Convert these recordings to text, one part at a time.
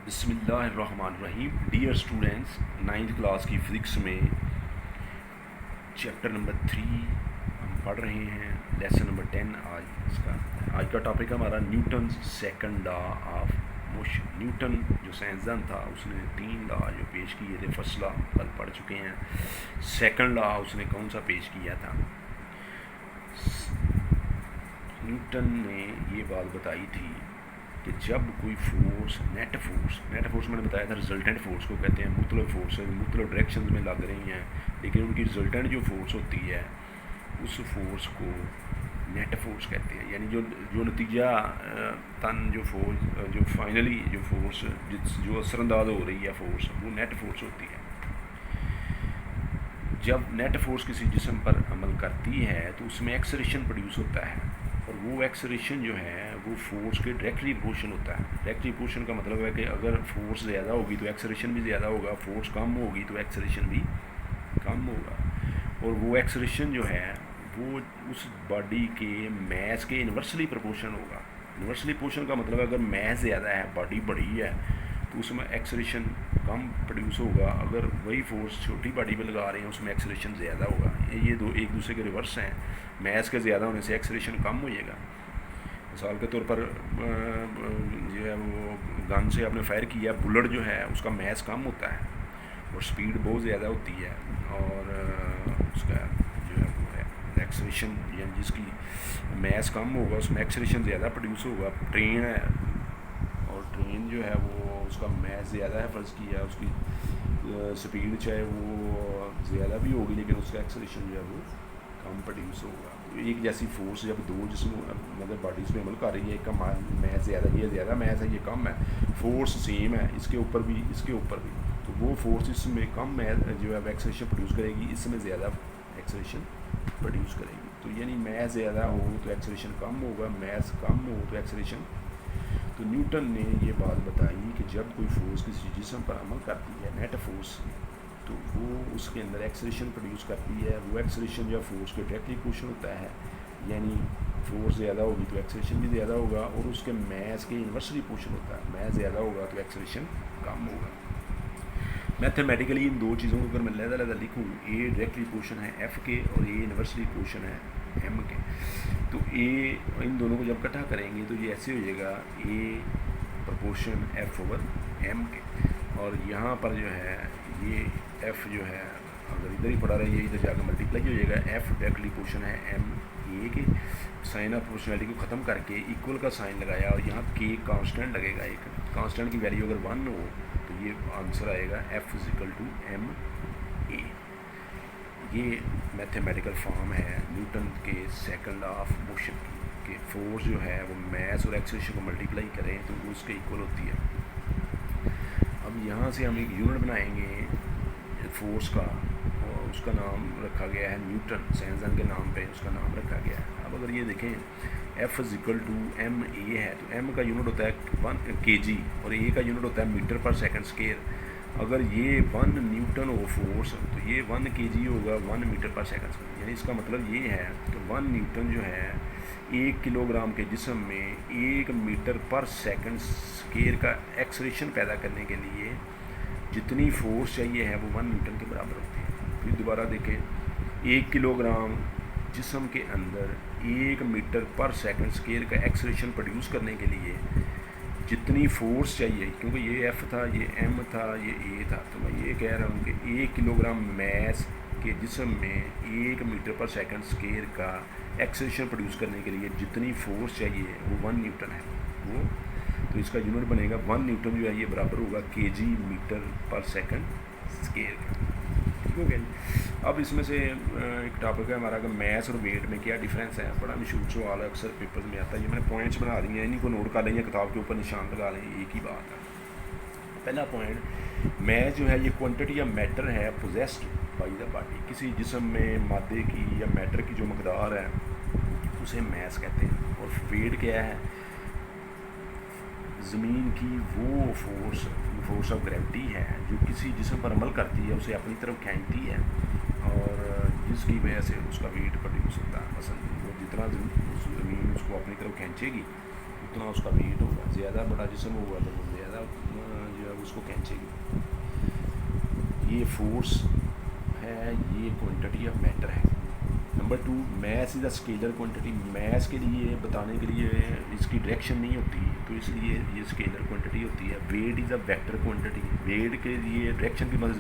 बिस्मिल्लाहिर्रहमानिर्रहीम। Dear students, 9th class की physics में चैप्टर नंबर 3 हम पढ़ रहे हैं। लेसन नंबर 10 आज का टॉपिक है हमारा Newton second law of motion. Newton जो साइंसदान था उसने 3 लॉ जो पेश किए थे। फर्स्ट लॉ कल पढ़ चुके हैं। सेकंड लॉ उसने कौन सा पेश किया था? न्यूटन ने ये बात बताई थी कि जब कोई फोर्स नेट फोर्स मैंने बताया था रिजल्टेंट फोर्स को कहते हैं। मुख्तलिफ फोर्सेज मुख्तलिफ डायरेक्शन में लग रही हैं, लेकिन उनकी रिजल्टेंट जो फोर्स होती है उस फोर्स को नेट फोर्स कहते हैं। यानी जो नतीजा तन जो फोर्स जो फाइनली जो फोर्स जो असरअंदाज हो रही है फोर्स, वो नेट फोर्स होती है। जब नेट फोर्स किसी जिस्म पर अमल करती है तो उसमें एक्सेलरेशन प्रोड्यूस होता है, और वो एक्सेलरेशन जो है वो फोर्स के डायरेक्टली प्रोपोर्शनल होता है। डायरेक्टली प्रोपोर्शनल का मतलब है कि अगर फोर्स ज़्यादा होगी तो एक्सेलरेशन भी ज़्यादा होगा, फोर्स कम होगी तो एक्सेलरेशन भी कम होगा। और वो एक्सेलरेशन जो है वो उस बॉडी के मैस के इन्वर्सली प्रोपोर्शनल होगा। इन्वर्सली प्रोपोर्शनल का मतलब है अगर मैस ज़्यादा है, बॉडी बड़ी है, तो उसमें एक्सेलरेशन कम प्रोड्यूस होगा। अगर वही फोर्स छोटी बॉडी पे लगा रहे हैं उसमें एक्सेलरेशन ज़्यादा होगा। ये दो एक दूसरे के रिवर्स हैं। मैस के ज़्यादा होने से एक्सेलरेशन कम हो जाएगा। मिसाल के तौर पर जो है वो गन से आपने फायर किया, बुलेट जो है उसका मैस कम होता है और स्पीड बहुत ज़्यादा होती है, और उसका जो है वो है एक्सेलरेशन, यानी जिसकी मैस कम होगा उसमें एक्सेलरेशन ज़्यादा प्रोड्यूस होगा। ट्रेन है और ट्रेन जो है वो उसका मैस ज़्यादा है, फर्ज किया उसकी स्पीड चाहे वो ज़्यादा भी होगी लेकिन उसका एक्सेलरेशन जो है वो कम प्रोड्यूस होगा। एक जैसी फोर्स जब दो जिसम मतलब बॉडीज़ में अमल कर रही है, एक का मैस ज़्यादा, ये ज़्यादा मैस है, ये कम है, फोर्स सेम है इसके ऊपर भी इसके ऊपर भी, तो वो फोर्स इसमें कम मैस जो है एक्सेलरेशन प्रोड्यूस करेगी, इसमें ज़्यादा एक्सेलरेशन प्रोड्यूस करेगी। तो यानी मैस ज़्यादा हो तो एक्सेलरेशन कम होगा, मैस कम हो तो एक्सेलरेशन। तो न्यूटन ने ये बात बताई कि जब कोई फोर्स किसी जिस्म पर अमल करती है, नेट फोर्स, तो वो उसके अंदर एक्सेलरेशन प्रोड्यूस करती है। वो एक्सेलरेशन जो है फोर्स के डायरेक्टली प्रोपोर्शनल होता है, यानी फोर्स ज़्यादा होगी तो एक्सेलरेशन भी ज़्यादा होगा, और उसके मैस के इन्वर्सली प्रोपोर्शनल होता है। मैस ज़्यादा होगा तो एक्सेलरेशन कम होगा। मैथमेटिकली इन दो चीज़ों को अगर मैं लहदा लिखूँ, ए डायरेक्टली प्रोपोर्शन है एफ़ के और ए इन्वर्सली प्रोपोर्शन है एम के, तो ए इन दोनों को जब इकट्ठा करेंगे तो ये ऐसे हो जाएगा ए प्रोपोर्शन एफ़ ओवर एम के, और यहाँ पर जो है ये एफ़ जो है अगर इधर ही पड़ा रहा है ये इधर जाकर मल्टीप्लाई हो जाएगा। एफ़ डायरेक्टली प्रोपोर्शन है एम ए के, साइन ऑफ प्रोपोर्शनलिटी को ख़त्म करके इक्वल का साइन लगाया, और यहाँ के कांस्टेंट लगेगा। एक कांस्टेंट की वैल्यू अगर 1 हो तो ये आंसर आएगा F is equal to M A. ये मैथमेटिकल फॉर्म है न्यूटन के सेकंड लॉ ऑफ मोशन की, कि फोर्स जो है वो मैस और एक्सेलरेशन को मल्टीप्लाई करें तो वो उसके इक्वल होती है। अब यहाँ से हम एक यूनिट बनाएंगे फोर्स का, और उसका नाम रखा गया है न्यूटन, साइंसदान के नाम पे उसका नाम रखा गया है। अब अगर ये देखें F is equal to M A है, तो एम का यूनिट होता है 1 kg और ए का यूनिट होता है मीटर पर सेकंड स्क्वायर। अगर ये 1 न्यूटन हो फोर्स तो ये 1 kg होगा 1 मीटर पर सेकंड स्क्वायर। यानी इसका मतलब ये है कि 1 न्यूटन जो है 1 किलोग्राम के जिस्म में 1 मीटर पर सेकंड स्क्वायर का एक्सेलरेशन पैदा करने के लिए जितनी फोर्स चाहिए है वो 1 न्यूटन के बराबर होती है। फिर दोबारा देखें, 1 किलोग्राम जिस्म के अंदर 1 मीटर पर सेकंड स्क्वायर का एक्सेलरेशन प्रोड्यूस करने के लिए जितनी फोर्स चाहिए, क्योंकि ये एफ़ था, ये एम था, ये ए था, तो मैं ये कह रहा हूँ कि 1 किलोग्राम मैस के जिस्म में 1 मीटर पर सेकंड स्क्वायर का एक्सेलरेशन प्रोड्यूस करने के लिए जितनी फोर्स चाहिए वो 1 न्यूटन है वो। तो इसका यूनिट बनेगा 1 न्यूटन जो है ये बराबर होगा kg मीटर पर सेकंड स्क्वायर का। ठीक हो गया जी। अब इसमें से एक टॉपिक है हमारा कि मैस और वेट में क्या डिफरेंस है। बड़ा मशहूर सवाल है, अक्सर पेपर में आता है। ये मैंने पॉइंट्स बना दिए हैं, इन्हीं को नोट कर लें या किताब के ऊपर निशान लगा लें, एक ही बात है। पहला पॉइंट, मैस जो है ये क्वांटिटी या मैटर है पोजेस्ड बाई द बॉडी। किसी जिस्म में मादे की या मैटर की जो मकदार है उसे मैस कहते हैं। और वेट क्या है? ज़मीन की वो फोर्स ऑफ ग्रेविटी है जो किसी जिस्म पर अमल करती है, उसे अपनी तरफ खींचती है, और जिसकी वजह से उसका वेट प्रोड्यूस होता है। मसलन वो जितना ज़मीन उसको अपनी तरफ खींचेगी उतना उसका वेट होगा। ज़्यादा बड़ा जिस्म होगा तो वो ज़्यादा जो है उसको खींचेगी। ये फोर्स है, ये क्वांटिटी ऑफ मैटर है। Number 2, mass is a scalar quantity. Mass के लिए बताने के लिए इसकी डायरेक्शन नहीं होती, तो इसलिए ये स्केलर क्वांटिटी होती है। Weight is a vector quantity. Weight के लिए डायरेक्शन की मतलब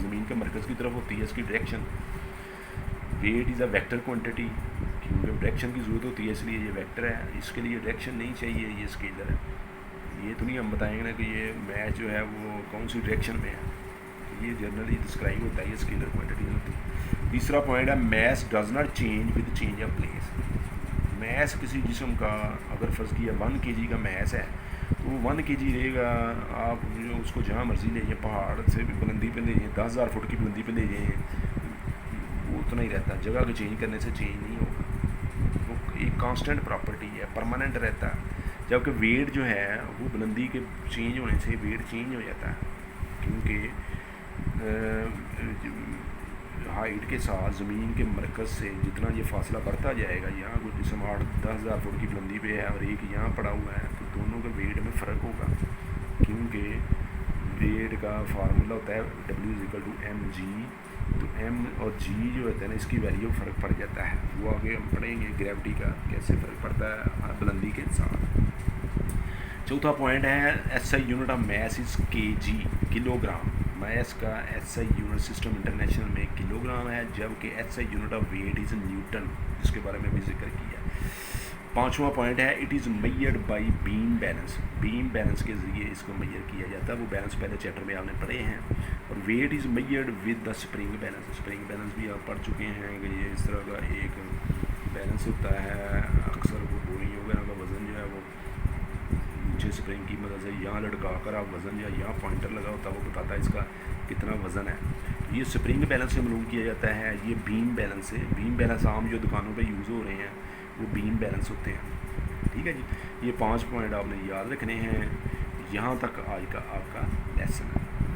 ज़मीन के मरकज़ की तरफ होती है इसकी direction. Weight is a vector quantity, क्योंकि डायरेक्शन की ज़रूरत होती है इसलिए ये वेक्टर है। इसके लिए डायरेक्शन नहीं चाहिए, ये स्केलर है। ये तो नहीं हम बताएंगे ना कि ये मैच जो है वो कौन सी डायरेक्शन में है, ये जनरली डिस्क्राइब होता है, ये स्केलर क्वांटिटी होती है। तीसरा पॉइंट है mass does not change with change of place. Mass किसी जिस्म का अगर फ़र्ज़ किया 1 kg का मैस है तो 1 kg रहेगा। आप जो उसको जहाँ मर्ज़ी ले जाइए, पहाड़ से भी बुलंदी पे ले जाइए, 10,000 फुट की बुलंदी पे ले जाइए, वो उतना ही रहता है। जगह को चेंज करने से चेंज नहीं होगा, वो एक कांस्टेंट प्रॉपर्टी है, परमानेंट रहता है। जबकि वेट जो है वो बुलंदी के चेंज होने से वेट चेंज हो जाता है, क्योंकि हाइट के साथ ज़मीन के मरकज़ से जितना ये फासला बढ़ता जाएगा, यहाँ कोई जिसम 8-10,000 फुट की बुलंदी पे है और एक यहाँ पड़ा हुआ है, तो दोनों के वेट में फ़र्क होगा, क्योंकि वेट का फार्मूला होता है W=mg। तो m और g जो होता है ना, इसकी वैल्यू फ़र्क पड़ जाता है। वो आगे हम पढ़ेंगे ग्रेविटी का कैसे फ़र्क पड़ता है बुलंदी के साथ। चौथा पॉइंट है SI unit of mass is kg, kilogram. Mass का SI यूनिट सिस्टम इंटरनेशनल में किलोग्राम है, जबकि SI unit of weight is Newton, जिसके बारे में भी जिक्र किया। पांचवा पॉइंट है it is measured by beam balance. Beam balance के ज़रिए इसको मेजर किया जाता है, वो बैलेंस पहले चैप्टर में आपने पढ़े हैं। और weight is measured with the spring balance. Spring balance भी आप पढ़ चुके हैं कि ये इस तरह का एक बैलेंस होता है। अक्सर वो बोरी वगैरह का वज़न जो है वो नीचे स्प्रिंग की मदद से यहाँ लटका कर आप वज़न या यहाँ पॉइंटर लगा होता है, वो बताता है इसका कितना वज़न है। तो ये स्प्रिंग बैलेंस से मालूम किया जाता है। ये बीम बैलेंस से, बीम बैलेंस आम जो दुकानों पे यूज़ हो रहे हैं वो बीम बैलेंस होते हैं। ठीक है जी, ये 5 पॉइंट आपने याद रखने हैं। यहाँ तक आज का आपका लेसन है।